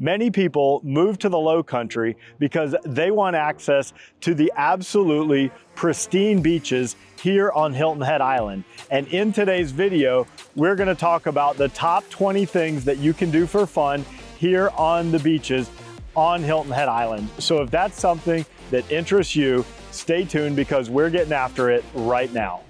Many people move to the Lowcountry because they want access to the absolutely pristine beaches here on Hilton Head Island. And in today's video, we're gonna talk about the top 20 things that you can do for fun here on the beaches on Hilton Head Island. So if that's something that interests you, stay tuned because we're getting after it right now.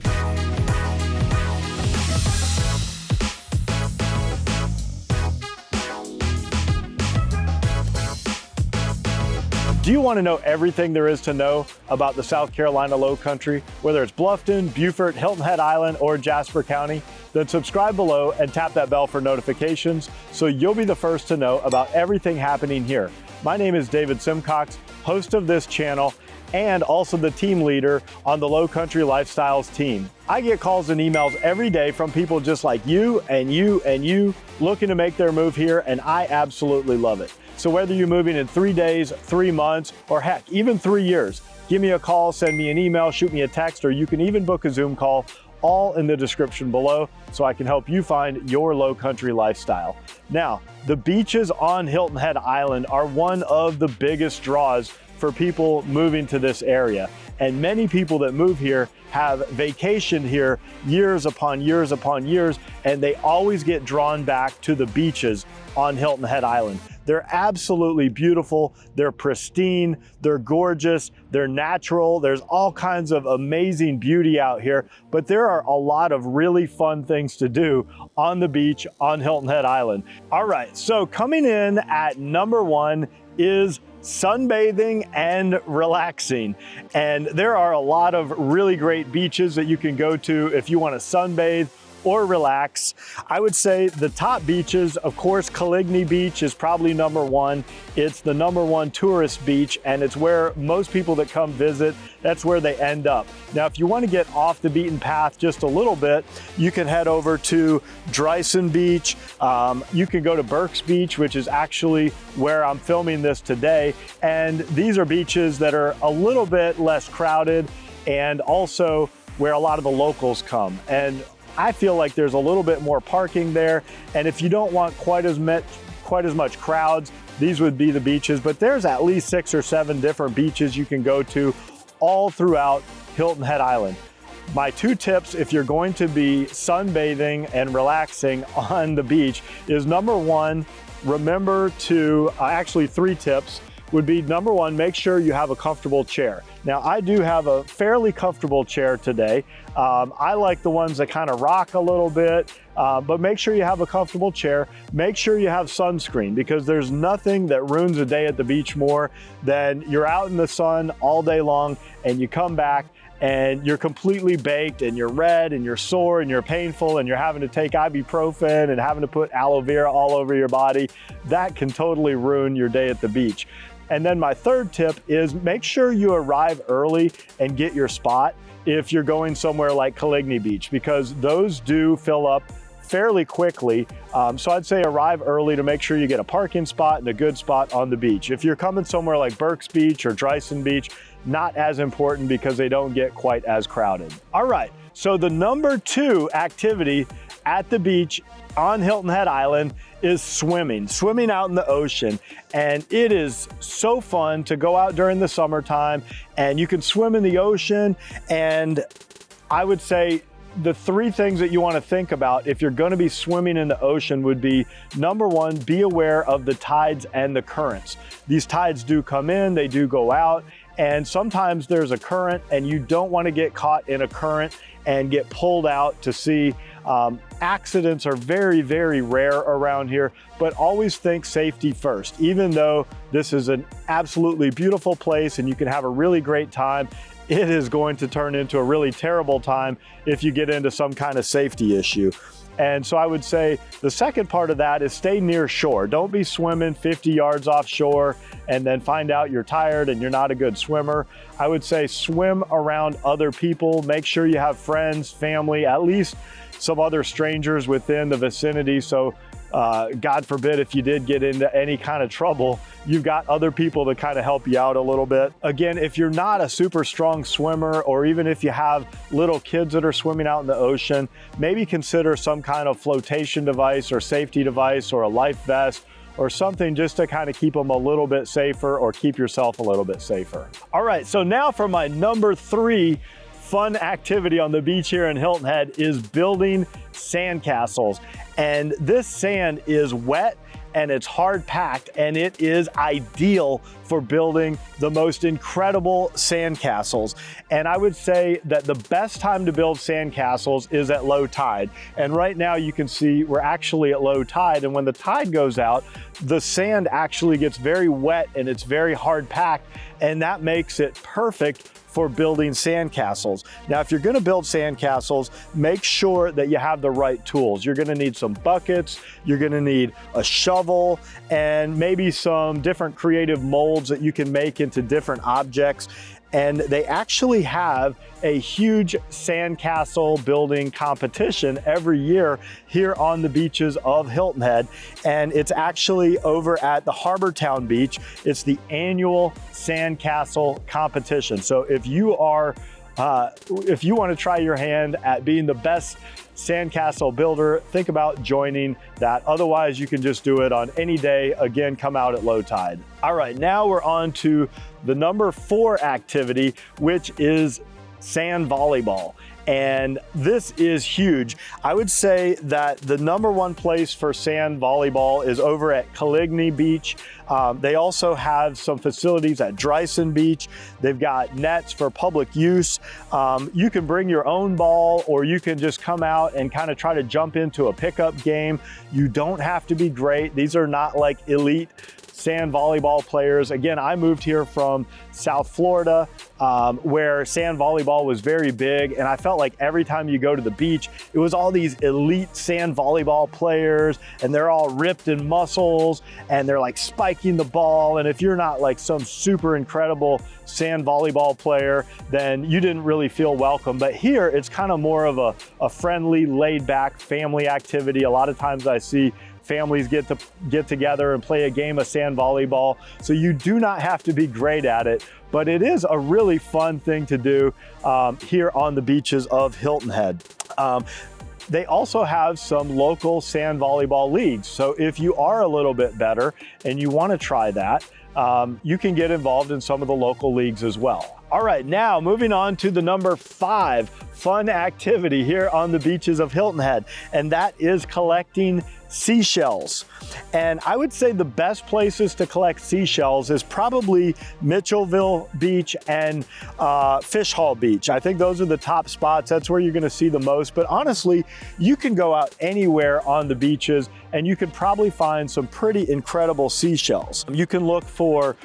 Do you want to know everything there is to know about the South Carolina Lowcountry, whether it's Bluffton, Beaufort, Hilton Head Island, or Jasper County? Then subscribe below and tap that bell for notifications so you'll be the first to know about everything happening here. My name is David Simcox, host of this channel and also the team leader on the Lowcountry Lifestyles team. I get calls and emails every day from people just like you and you and you looking to make their move here, and I absolutely love it. So whether you're moving in 3 days, 3 months, or heck, even 3 years, give me a call, send me an email, shoot me a text, or you can even book a Zoom call, all in the description below, so I can help you find your Lowcountry lifestyle. Now, the beaches on Hilton Head Island are one of the biggest draws for people moving to this area. And many people that move here have vacationed here years upon years upon years, and they always get drawn back to the beaches on Hilton Head Island. They're absolutely beautiful, they're pristine, they're gorgeous, they're natural, there's all kinds of amazing beauty out here, but there are a lot of really fun things to do on the beach on Hilton Head Island. All right, so coming in at number 1 is sunbathing and relaxing. And there are a lot of really great beaches that you can go to if you want to sunbathe or relax. I would say the top beaches, of course, Kayaking Beach is probably number 1. It's the number 1 tourist beach, and it's where most people that come visit, that's where they end up. Now, if you want to get off the beaten path just a little bit, you can head over to Dryson Beach. You can go to Burks Beach, which is actually where I'm filming this today. And these are beaches that are a little bit less crowded and also where a lot of the locals come. And I feel like there's a little bit more parking there. And if you don't want quite as much crowds, these would be the beaches. But there's at least 6 or 7 different beaches you can go to all throughout Hilton Head Island. My 2 tips if you're going to be sunbathing and relaxing on the beach is number 1, remember to, actually 3 tips would be number 1, make sure you have a comfortable chair. Now, I do have a fairly comfortable chair today. I like the ones that kind of rock a little bit, but make sure you have a comfortable chair. Make sure you have sunscreen, because there's nothing that ruins a day at the beach more than you're out in the sun all day long and you come back and you're completely baked and you're red and you're sore and you're painful and you're having to take ibuprofen and having to put aloe vera all over your body. That can totally ruin your day at the beach. And then my 3rd tip is make sure you arrive early and get your spot if you're going somewhere like Kayaking Beach, because those do fill up fairly quickly. So I'd say arrive early to make sure you get a parking spot and a good spot on the beach. If you're coming somewhere like Burks Beach or Dryson Beach, not as important because they don't get quite as crowded. All right, so the number 2 activity at the beach on Hilton Head Island is swimming out in the ocean. And it is so fun to go out during the summertime and you can swim in the ocean. And I would say the 3 things that you want to think about if you're going to be swimming in the ocean would be, number 1, be aware of the tides and the currents. These tides do come in, they do go out, and sometimes there's a current and you don't want to get caught in a current and get pulled out to sea. Accidents are very, very rare around here, but always think safety first. Even though this is an absolutely beautiful place and you can have a really great time, it is going to turn into a really terrible time if you get into some kind of safety issue. And so I would say the second part of that is stay near shore. Don't be swimming 50 yards offshore and then find out you're tired and you're not a good swimmer. I would say swim around other people. Make sure you have friends, family, at least some other strangers within the vicinity. So God forbid if you did get into any kind of trouble, you've got other people to kind of help you out a little bit. Again, if you're not a super strong swimmer, or even if you have little kids that are swimming out in the ocean, maybe consider some kind of flotation device or safety device or a life vest or something just to kind of keep them a little bit safer or keep yourself a little bit safer. All right, so now for my number 3 fun activity on the beach here in Hilton Head is building sandcastles. And this sand is wet and it's hard packed, and it is ideal for building the most incredible sandcastles. And I would say that the best time to build sandcastles is at low tide. And right now you can see we're actually at low tide, and when the tide goes out, the sand actually gets very wet and it's very hard packed, and that makes it perfect for building sandcastles. Now, if you're gonna build sandcastles, make sure that you have the right tools. You're gonna need some buckets, you're gonna need a shovel, and maybe some different creative molds that you can make into different objects. And they actually have a huge sandcastle building competition every year here on the beaches of Hilton Head. And it's actually over at the Harbor Town Beach. It's the annual sandcastle competition. So if you want to try your hand at being the best sandcastle builder, think about joining that. Otherwise, you can just do it on any day. Again, come out at low tide. All right, now we're on to the number 4 activity, which is sand volleyball. And this is huge. I would say that the number 1 place for sand volleyball is over at Kayaking Beach. They also have some facilities at Dryson Beach. They've got nets for public use. You can bring your own ball, or you can just come out and kind of try to jump into a pickup game. You don't have to be great. These are not like elite sand volleyball players. Again, I moved here from South Florida, where sand volleyball was very big, and I felt like every time you go to the beach, it was all these elite sand volleyball players, and they're all ripped in muscles, and they're like spiking the ball, and if you're not like some super incredible sand volleyball player, then you didn't really feel welcome. But here, it's kind of more of a friendly, laid-back family activity. A lot of times I see families get together and play a game of sand volleyball. So you do not have to be great at it, but it is a really fun thing to do here on the beaches of Hilton Head. They also have some local sand volleyball leagues. So if you are a little bit better and you want to try that, you can get involved in some of the local leagues as well. All right, now moving on to the number 5 fun activity here on the beaches of Hilton Head, and that is collecting seashells. And I would say the best places to collect seashells is probably Mitchellville Beach and Fish Hall Beach. I think those are the top spots. That's where you're gonna see the most. But honestly, you can go out anywhere on the beaches and you can probably find some pretty incredible seashells. You can look for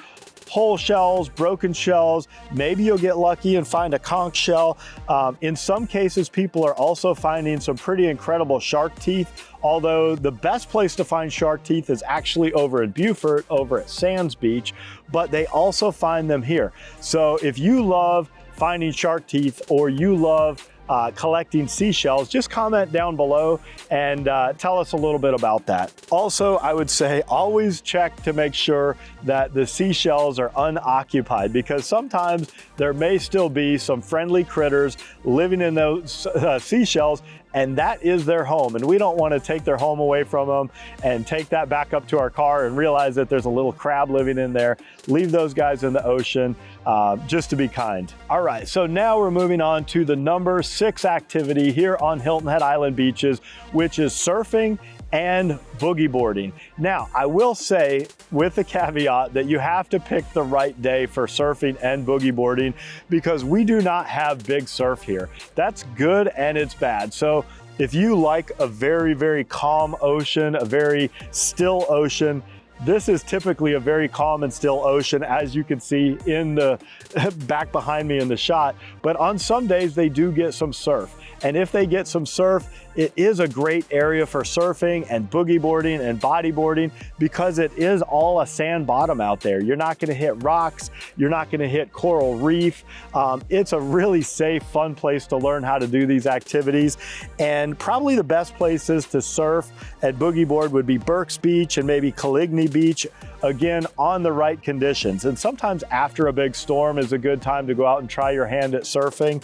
whole shells, broken shells. Maybe you'll get lucky and find a conch shell. In some cases, people are also finding some pretty incredible shark teeth, although the best place to find shark teeth is actually over at Beaufort, over at Sands Beach, but they also find them here. So if you love finding shark teeth, or you love collecting seashells, just comment down below and tell us a little bit about that. Also, I would say always check to make sure that the seashells are unoccupied, because sometimes there may still be some friendly critters living in those seashells, and that is their home, and we don't want to take their home away from them and take that back up to our car and realize that there's a little crab living in there. Leave those guys in the ocean, just to be kind. All right, so now we're moving on to the number 6 activity here on Hilton Head Island beaches, which is surfing and boogie boarding. Now, I will say with the caveat that you have to pick the right day for surfing and boogie boarding, because we do not have big surf here. That's good and it's bad. So if you like a very, very calm ocean, a very still ocean, this is typically a very calm and still ocean, as you can see in the back behind me in the shot. But on some days they do get some surf. And if they get some surf, it is a great area for surfing and boogie boarding and bodyboarding, because it is all a sand bottom out there. You're not gonna hit rocks, you're not gonna hit coral reef. It's a really safe, fun place to learn how to do these activities. And probably the best places to surf and boogie board would be Burks Beach and maybe Kayaking Beach, again, on the right conditions. And sometimes after a big storm is a good time to go out and try your hand at surfing.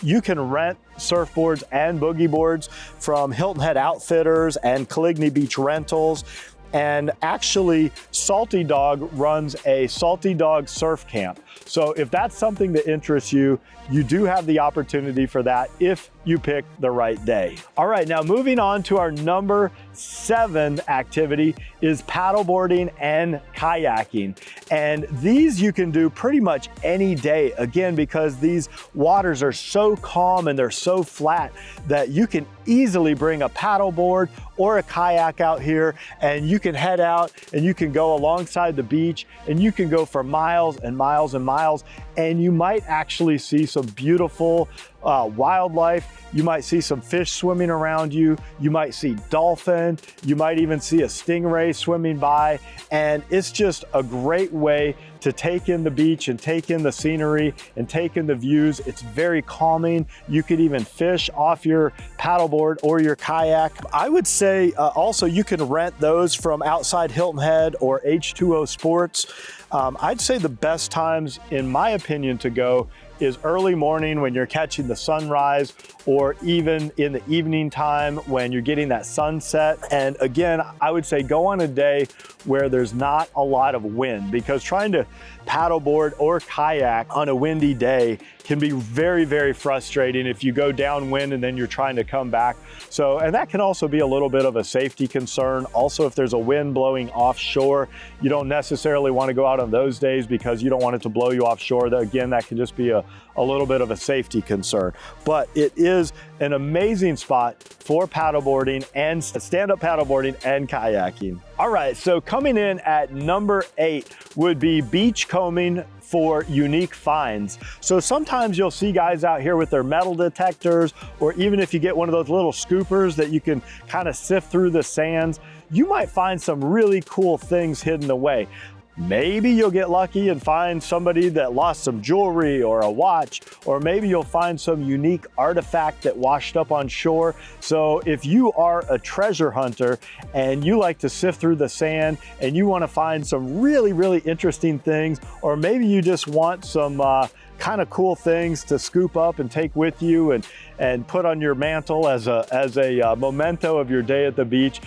You can rent surfboards and boogie boards from Hilton Head Outfitters and Kayaking Beach Rentals. And actually, Salty Dog runs a Salty Dog surf camp. So if that's something that interests you, you do have the opportunity for that if you pick the right day. All right, now moving on to our number 7 activity is paddleboarding and kayaking. And these you can do pretty much any day, again, because these waters are so calm and they're so flat that you can easily bring a paddleboard or a kayak out here, and you can head out and you can go alongside the beach and you can go for miles and miles and miles, and you might actually see some beautiful wildlife. You might see some fish swimming around you. You might see dolphin. You might even see a stingray swimming by. And it's just a great way to take in the beach and take in the scenery and take in the views. It's very calming. You could even fish off your paddleboard or your kayak. I would say also you can rent those from outside Hilton Head or H2O Sports. I'd say the best times, in my opinion, to go is early morning when you're catching the sunrise, or even in the evening time when you're getting that sunset. And again, I would say go on a day where there's not a lot of wind, because trying to paddleboard or kayak on a windy day can be very, very frustrating if you go downwind and then you're trying to come back. So, and that can also be a little bit of a safety concern. Also, if there's a wind blowing offshore, you don't necessarily want to go out on those days because you don't want it to blow you offshore. Again, that can just be a little bit of a safety concern. But it is an amazing spot for paddleboarding and stand-up paddleboarding and kayaking. All right, so coming in at number 8 would be beachcombing for unique finds. So sometimes you'll see guys out here with their metal detectors, or even if you get one of those little scoopers that you can kind of sift through the sands, you might find some really cool things hidden away. Maybe you'll get lucky and find somebody that lost some jewelry or a watch, or maybe you'll find some unique artifact that washed up on shore. So if you are a treasure hunter and you like to sift through the sand and you want to find some really, really interesting things, or maybe you just want some kind of cool things to scoop up and take with you and put on your mantle as a memento of your day at the beach.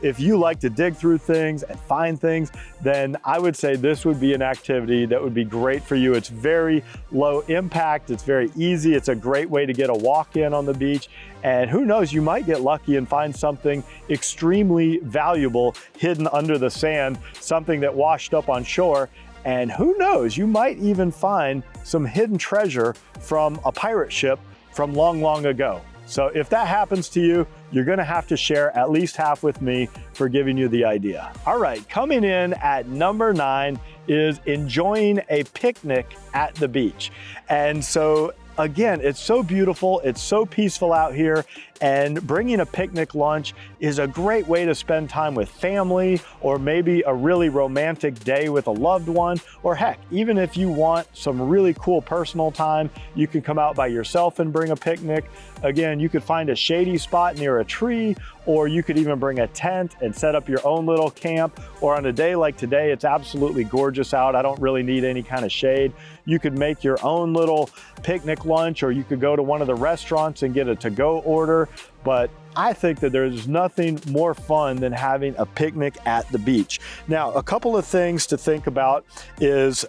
If you like to dig through things and find things, then I would say this would be an activity that would be great for you. It's very low impact, it's very easy, it's a great way to get a walk in on the beach, and who knows, you might get lucky and find something extremely valuable hidden under the sand, something that washed up on shore. And who knows, you might even find some hidden treasure from a pirate ship from long, long ago. So if that happens to you, you're gonna have to share at least half with me for giving you the idea. All right, coming in at number 9 is enjoying a picnic at the beach. And so again, it's so beautiful, it's so peaceful out here, and bringing a picnic lunch is a great way to spend time with family, or maybe a really romantic day with a loved one, or heck, even if you want some really cool personal time, you can come out by yourself and bring a picnic. Again, you could find a shady spot near a tree, or you could even bring a tent and set up your own little camp. Or on a day like today, it's absolutely gorgeous out. I don't really need any kind of shade. You could make your own little picnic lunch, or you could go to one of the restaurants and get a to-go order. But I think that there's nothing more fun than having a picnic at the beach. Now, a couple of things to think about is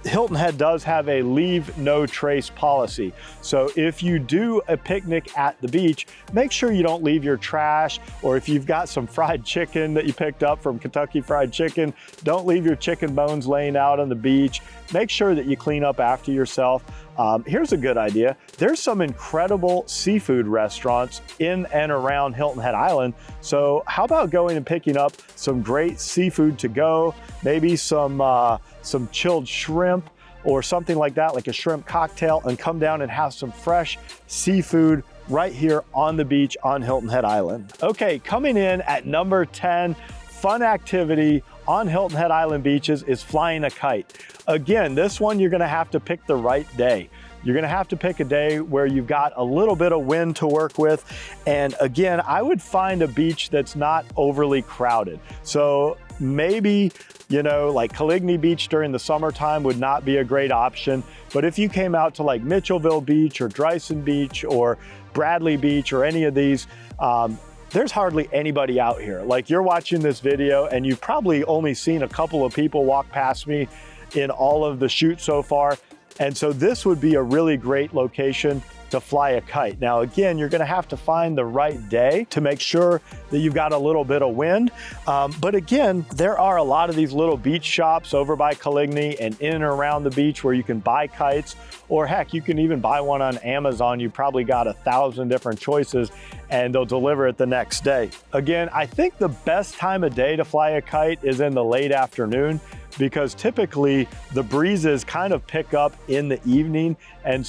Hilton Head does have a leave no trace policy. So if you do a picnic at the beach, make sure you don't leave your trash, or if you've got some fried chicken that you picked up from Kentucky Fried Chicken, don't leave your chicken bones laying out on the beach. Make sure that you clean up after yourself. Here's a good idea. There's some incredible seafood restaurants in and around Hilton Head Island. So how about going and picking up some great seafood to go, maybe some chilled shrimp or something like that, like a shrimp cocktail, and come down and have some fresh seafood right here on the beach on Hilton Head Island. Okay, coming in at number 10, fun activity on Hilton Head Island beaches is flying a kite. Again, this one you're gonna have to pick the right day. You're gonna have to pick a day where you've got a little bit of wind to work with. And again, I would find a beach that's not overly crowded. So maybe, you know, like Caligny Beach during the summertime would not be a great option. But if you came out to like Mitchellville Beach or Dryson Beach or Bradley Beach or any of these, there's hardly anybody out here. Like, you're watching this video and you've probably only seen a couple of people walk past me in all of the shoots so far. And so this would be a really great location to fly a kite. Now, again, you're gonna have to find the right day to make sure that you've got a little bit of wind. But again, there are a lot of these little beach shops over by Kayaking and in and around the beach where you can buy kites, or heck, you can even buy one on Amazon. You probably got 1,000 different choices and they'll deliver it the next day. Again, I think the best time of day to fly a kite is in the late afternoon, because typically the breezes kind of pick up in the evening. And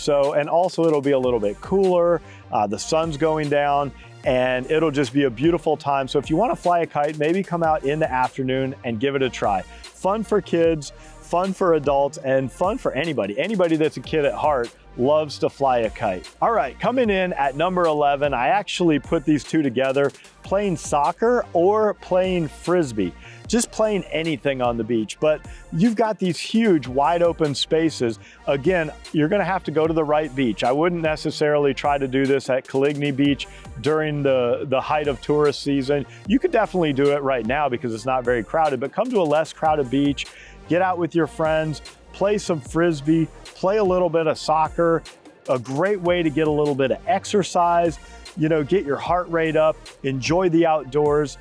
also it'll be a little bit cooler, the sun's going down, and it'll just be a beautiful time. So if you want to fly a kite, maybe come out in the afternoon and give it a try. Fun for kids, fun for adults, and fun for anybody. Anybody that's a kid at heart loves to fly a kite. All right, coming in at number 11, I actually put these two together, playing soccer or playing Frisbee. Just playing anything on the beach, but you've got these huge wide open spaces. Again, you're gonna have to go to the right beach. I wouldn't necessarily try to do this at Kayaking Beach during the height of tourist season. You could definitely do it right now because it's not very crowded, but come to a less crowded beach, get out with your friends, play some Frisbee, play a little bit of soccer. A great way to get a little bit of exercise, you know, get your heart rate up, enjoy the outdoors.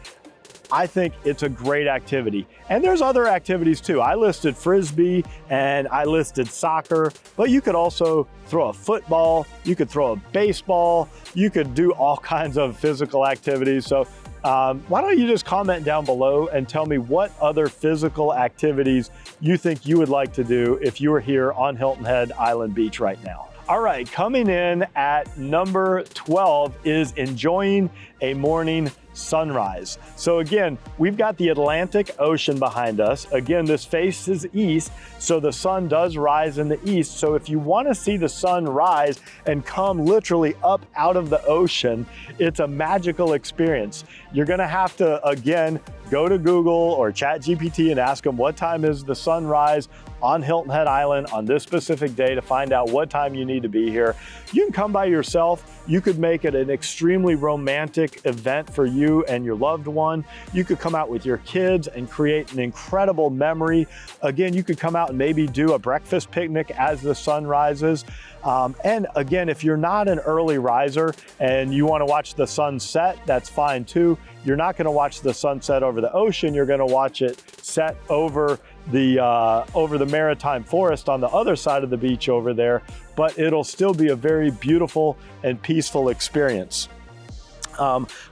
I think it's a great activity. And there's other activities too. I listed Frisbee and I listed soccer, but you could also throw a football, you could throw a baseball, you could do all kinds of physical activities. So why don't you just comment down below and tell me what other physical activities you think you would like to do if you were here on Hilton Head Island Beach right now. All right, coming in at number 12 is enjoying a morning sunrise. So again, we've got the Atlantic Ocean behind us. Again, this faces east, so the sun does rise in the east. So if you want to see the sun rise and come literally up out of the ocean, it's a magical experience. You're gonna have to, again, go to Google or ChatGPT and ask them what time is the sunrise on Hilton Head Island on this specific day to find out what time you need to be here. You can come by yourself. You could make it an extremely romantic event for you and your loved one. You could come out with your kids and create an incredible memory. Again, you could come out and maybe do a breakfast picnic as the sun rises. And again, if you're not an early riser and you want to watch the sunset, that's fine too. You're not going to watch the sunset over the ocean. You're going to watch it set over the maritime forest on the other side of the beach over there, but it'll still be a very beautiful and peaceful experience.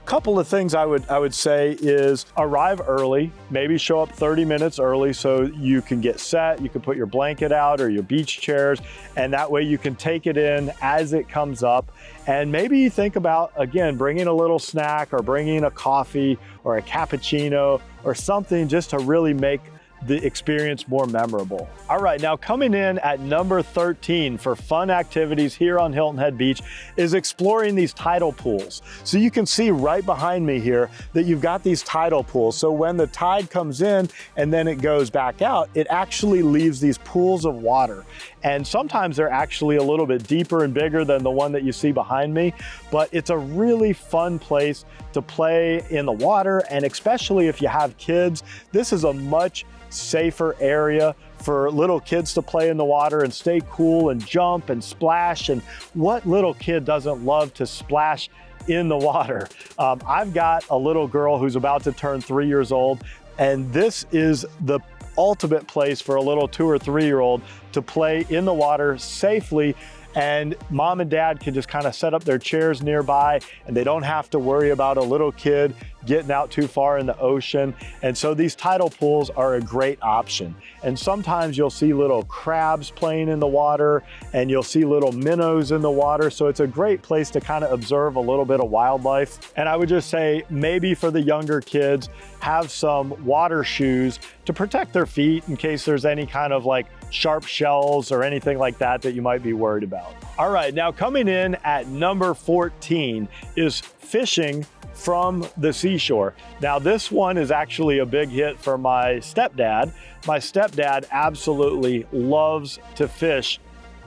Couple of things I would say is arrive early, maybe show up 30 minutes early so you can get set, you can put your blanket out or your beach chairs, and that way you can take it in as it comes up. And maybe think about, again, bringing a little snack or bringing a coffee or a cappuccino or something just to really make the experience more memorable. All right, now coming in at number 13 for fun activities here on Hilton Head Beach is exploring these tidal pools. So you can see right behind me here that you've got these tidal pools. So when the tide comes in and then it goes back out, it actually leaves these pools of water. And sometimes they're actually a little bit deeper and bigger than the one that you see behind me, but it's a really fun place to play in the water. And especially if you have kids, this is a much safer area for little kids to play in the water and stay cool and jump and splash. And what little kid doesn't love to splash in the water? I've got a little girl who's about to turn 3 years old, and this is the ultimate place for a little 2 or 3 year old to play in the water safely. And mom and dad can just kind of set up their chairs nearby and they don't have to worry about a little kid getting out too far in the ocean. And so these tidal pools are a great option. And sometimes you'll see little crabs playing in the water and you'll see little minnows in the water. So it's a great place to kind of observe a little bit of wildlife. And I would just say maybe for the younger kids, have some water shoes to protect their feet in case there's any kind of like sharp shells or anything like that that you might be worried about. All right, now coming in at number 14 is fishing from the seashore. Now this one is actually a big hit for my stepdad. My stepdad absolutely loves to fish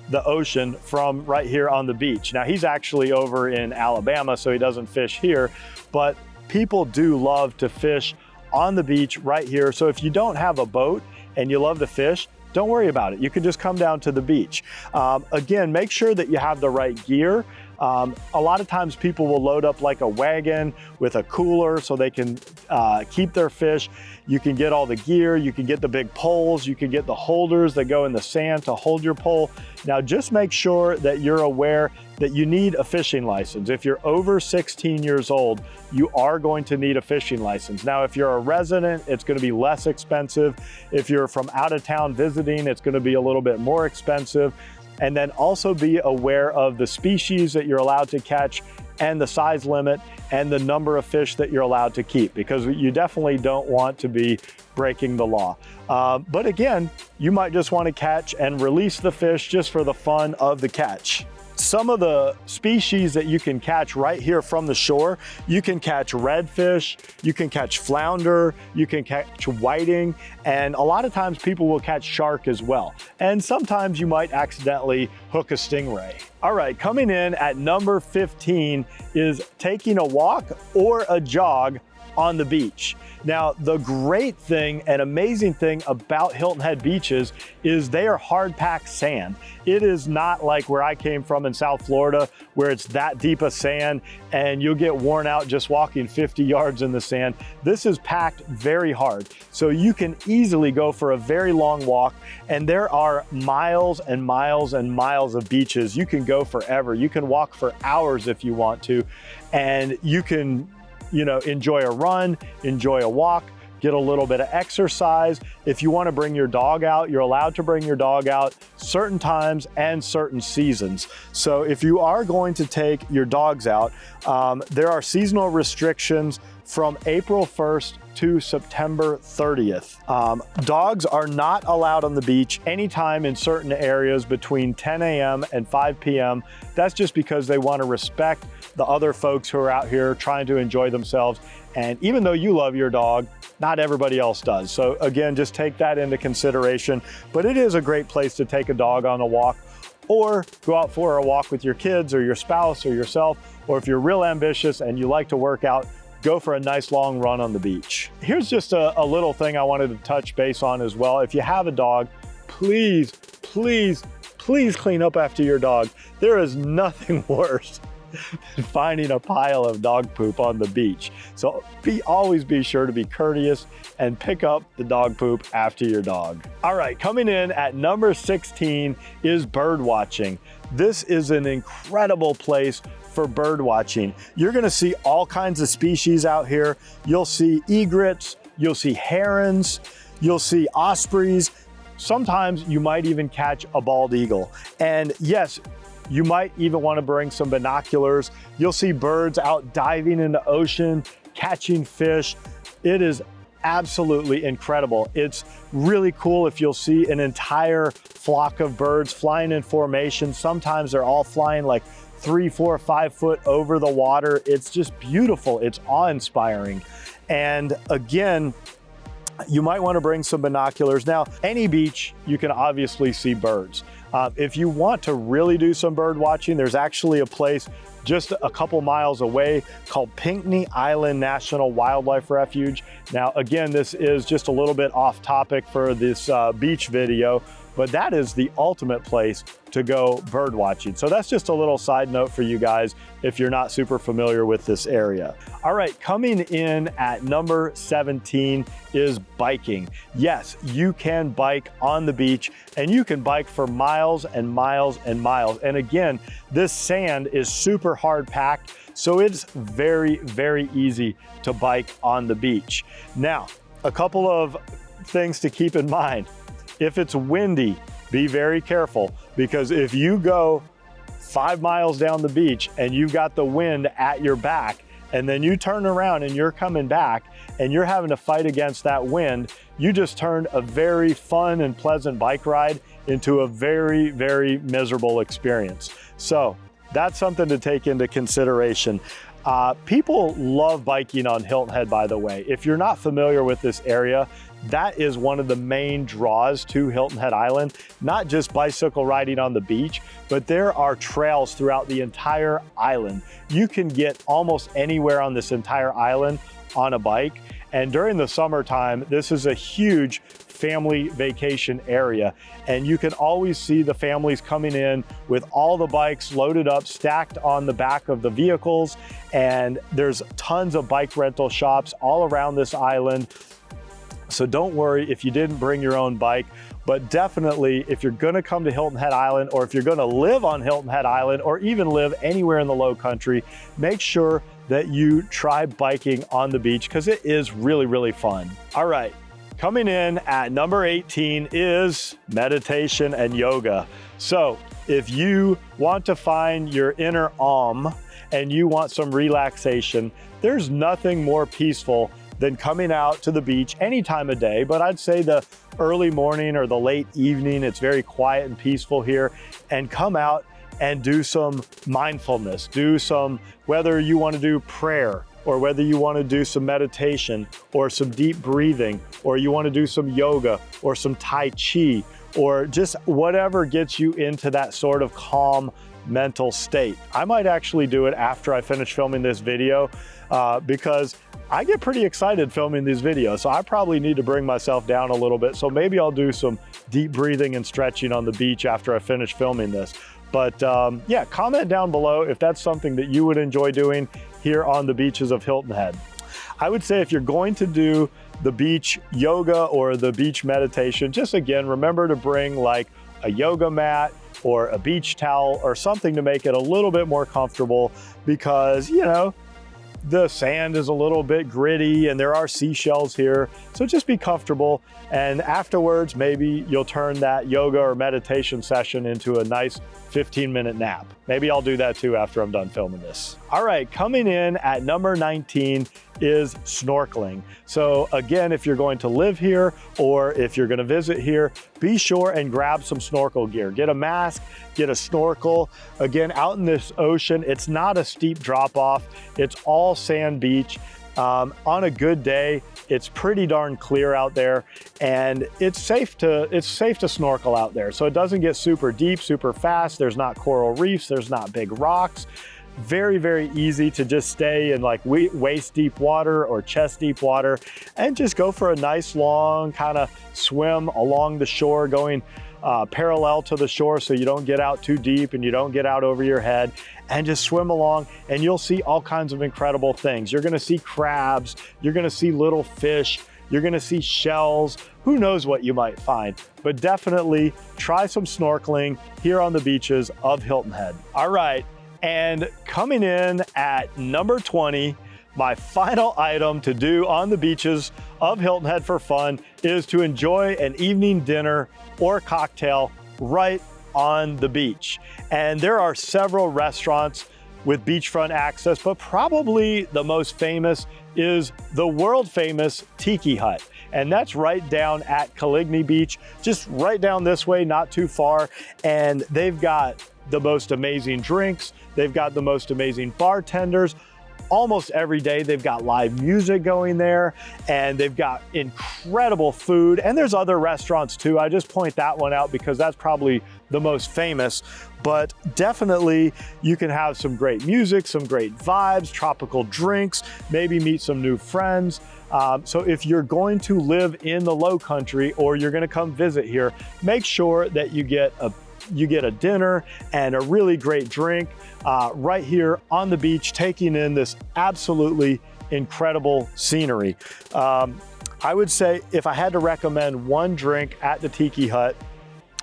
the ocean from right here on the beach. Now he's actually over in Alabama, so he doesn't fish here, but people do love to fish on the beach right here. So if you don't have a boat and you love to fish, don't worry about it. You can just come down to the beach. Again, make sure that you have the right gear. A lot of times people will load up like a wagon with a cooler so they can keep their fish. You can get all the gear, you can get the big poles, you can get the holders that go in the sand to hold your pole. Now just make sure that you're aware that you need a fishing license. If you're over 16 years old, you are going to need a fishing license. Now, if you're a resident, it's gonna be less expensive. If you're from out of town visiting, it's gonna be a little bit more expensive. And then also be aware of the species that you're allowed to catch and the size limit and the number of fish that you're allowed to keep, because you definitely don't want to be breaking the law. But again, you might just want to catch and release the fish just for the fun of the catch. Some of the species that you can catch right here from the shore, you can catch redfish, you can catch flounder, you can catch whiting, and a lot of times people will catch shark as well. And sometimes you might accidentally hook a stingray. All right, coming in at number 15 is taking a walk or a jog on the beach. Now, the great thing and amazing thing about Hilton Head beaches is they are hard packed sand. It is not like where I came from in South Florida, where it's that deep of sand and you'll get worn out just walking 50 yards in the sand. This is packed very hard. So you can easily go for a very long walk, and there are miles and miles and miles of beaches. You can go forever. You can walk for hours if you want to, and you can enjoy a run, enjoy a walk, get a little bit of exercise. If you want to bring your dog out, you're allowed to bring your dog out certain times and certain seasons. So if you are going to take your dogs out, there are seasonal restrictions from April 1st to September 30th. Dogs are not allowed on the beach anytime in certain areas between 10 a.m. and 5 p.m. That's just because they want to respect the other folks who are out here trying to enjoy themselves. And even though you love your dog, not everybody else does. So again, just take that into consideration. But it is a great place to take a dog on a walk, or go out for a walk with your kids or your spouse or yourself, or if you're real ambitious and you like to work out, go for a nice long run on the beach. Here's just a little thing I wanted to touch base on as well. If you have a dog, please, please, please clean up after your dog. There is nothing worse than finding a pile of dog poop on the beach. So always be sure to be courteous and pick up the dog poop after your dog. All right, coming in at number 16 is bird watching. This is an incredible place for bird watching. You're gonna see all kinds of species out here. You'll see egrets, you'll see herons, you'll see ospreys. Sometimes you might even catch a bald eagle. And yes, you might even want to bring some binoculars. You'll see birds out diving in the ocean, catching fish. It is absolutely incredible. It's really cool if you'll see an entire flock of birds flying in formation. Sometimes they're all flying like 3, 4, 5 foot over the water. It's just beautiful. It's awe-inspiring. And again, you might want to bring some binoculars. Now, any beach, you can obviously see birds. If you want to really do some bird watching, there's actually a place just a couple miles away called Pinckney Island National Wildlife Refuge. Now, again, this is just a little bit off topic for this beach video, but that is the ultimate place to go bird watching. So that's just a little side note for you guys if you're not super familiar with this area. All right, coming in at number 17 is biking. Yes, you can bike on the beach, and you can bike for miles and miles and miles. And again, this sand is super hard packed, so it's very, very easy to bike on the beach. Now, a couple of things to keep in mind. If it's windy, be very careful, because if you go 5 miles down the beach and you've got the wind at your back, and then you turn around and you're coming back and you're having to fight against that wind, you just turned a very fun and pleasant bike ride into a very, very miserable experience. So that's something to take into consideration. People love biking on Hilton Head, by the way. If you're not familiar with this area, that is one of the main draws to Hilton Head Island, not just bicycle riding on the beach, but there are trails throughout the entire island. You can get almost anywhere on this entire island on a bike. And during the summertime, this is a huge family vacation area. And you can always see the families coming in with all the bikes loaded up, stacked on the back of the vehicles. And there's tons of bike rental shops all around this island. So don't worry if you didn't bring your own bike, but definitely if you're gonna come to Hilton Head Island, or if you're gonna live on Hilton Head Island, or even live anywhere in the Lowcountry, make sure that you try biking on the beach, because it is really, really fun. All right, coming in at number 18 is meditation and yoga. So if you want to find your inner and you want some relaxation, there's nothing more peaceful than coming out to the beach any time of day, but I'd say the early morning or the late evening, it's very quiet and peaceful here, and come out and do some mindfulness, whether you want to do prayer, or whether you want to do some meditation, or some deep breathing, or you want to do some yoga, or some Tai Chi, or just whatever gets you into that sort of calm mental state. I might actually do it after I finish filming this video, because I get pretty excited filming these videos, so I probably need to bring myself down a little bit. So maybe I'll do some deep breathing and stretching on the beach after I finish filming this. But yeah, comment down below if that's something that you would enjoy doing here on the beaches of Hilton Head. I would say if you're going to do the beach yoga or the beach meditation, just again, remember to bring like a yoga mat or a beach towel or something to make it a little bit more comfortable, because, you know, the sand is a little bit gritty and there are seashells here. So just be comfortable. And afterwards, maybe you'll turn that yoga or meditation session into a nice 15-minute nap. Maybe I'll do that too after I'm done filming this. All right, coming in at number 19 is snorkeling. So again, if you're going to live here or if you're gonna visit here, be sure and grab some snorkel gear. Get a mask, get a snorkel. Again, out in this ocean, it's not a steep drop off. It's all sand beach. On a good day, it's pretty darn clear out there, and it's safe to snorkel out there. So it doesn't get super deep, super fast. There's not coral reefs, there's not big rocks. Very, very easy to just stay in like waist deep water or chest deep water and just go for a nice long kind of swim along the shore, going parallel to the shore so you don't get out too deep and you don't get out over your head, and just swim along, and you'll see all kinds of incredible things. You're gonna see crabs, you're gonna see little fish, you're gonna see shells, who knows what you might find, but definitely try some snorkeling here on the beaches of Hilton Head. All right, and coming in at number 20, my final item to do on the beaches of Hilton Head for fun is to enjoy an evening dinner or cocktail right on the beach. And there are several restaurants with beachfront access, but probably the most famous is the world famous Tiki Hut. And that's right down at Kayaking Beach, just right down this way, not too far. And they've got the most amazing drinks. They've got the most amazing bartenders. Almost every day they've got live music going there, and they've got incredible food. And there's other restaurants too. I just point that one out because that's probably the most famous, but definitely you can have some great music, some great vibes, tropical drinks, maybe meet some new friends. So if you're going to live in the Lowcountry or you're gonna come visit here, make sure that you get a dinner and a really great drink right here on the beach, taking in this absolutely incredible scenery. I would say if I had to recommend one drink at the Tiki Hut,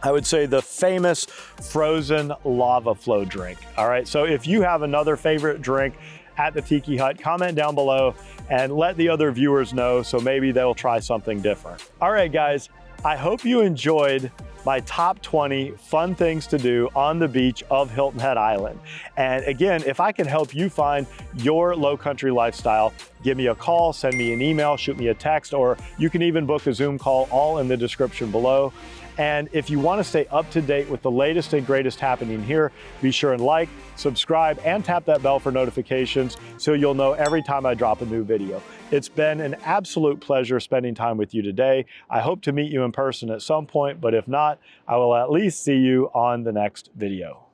I would say the famous frozen lava flow drink. All right, so if you have another favorite drink at the Tiki Hut, comment down below and let the other viewers know, so maybe they'll try something different. All right, guys, I hope you enjoyed my top 20 fun things to do on the beach of Hilton Head Island. And again, if I can help you find your Lowcountry lifestyle, give me a call, send me an email, shoot me a text, or you can even book a Zoom call, all in the description below. And if you want to stay up to date with the latest and greatest happening here, be sure and like, subscribe, and tap that bell for notifications so you'll know every time I drop a new video. It's been an absolute pleasure spending time with you today. I hope to meet you in person at some point, but if not, I will at least see you on the next video.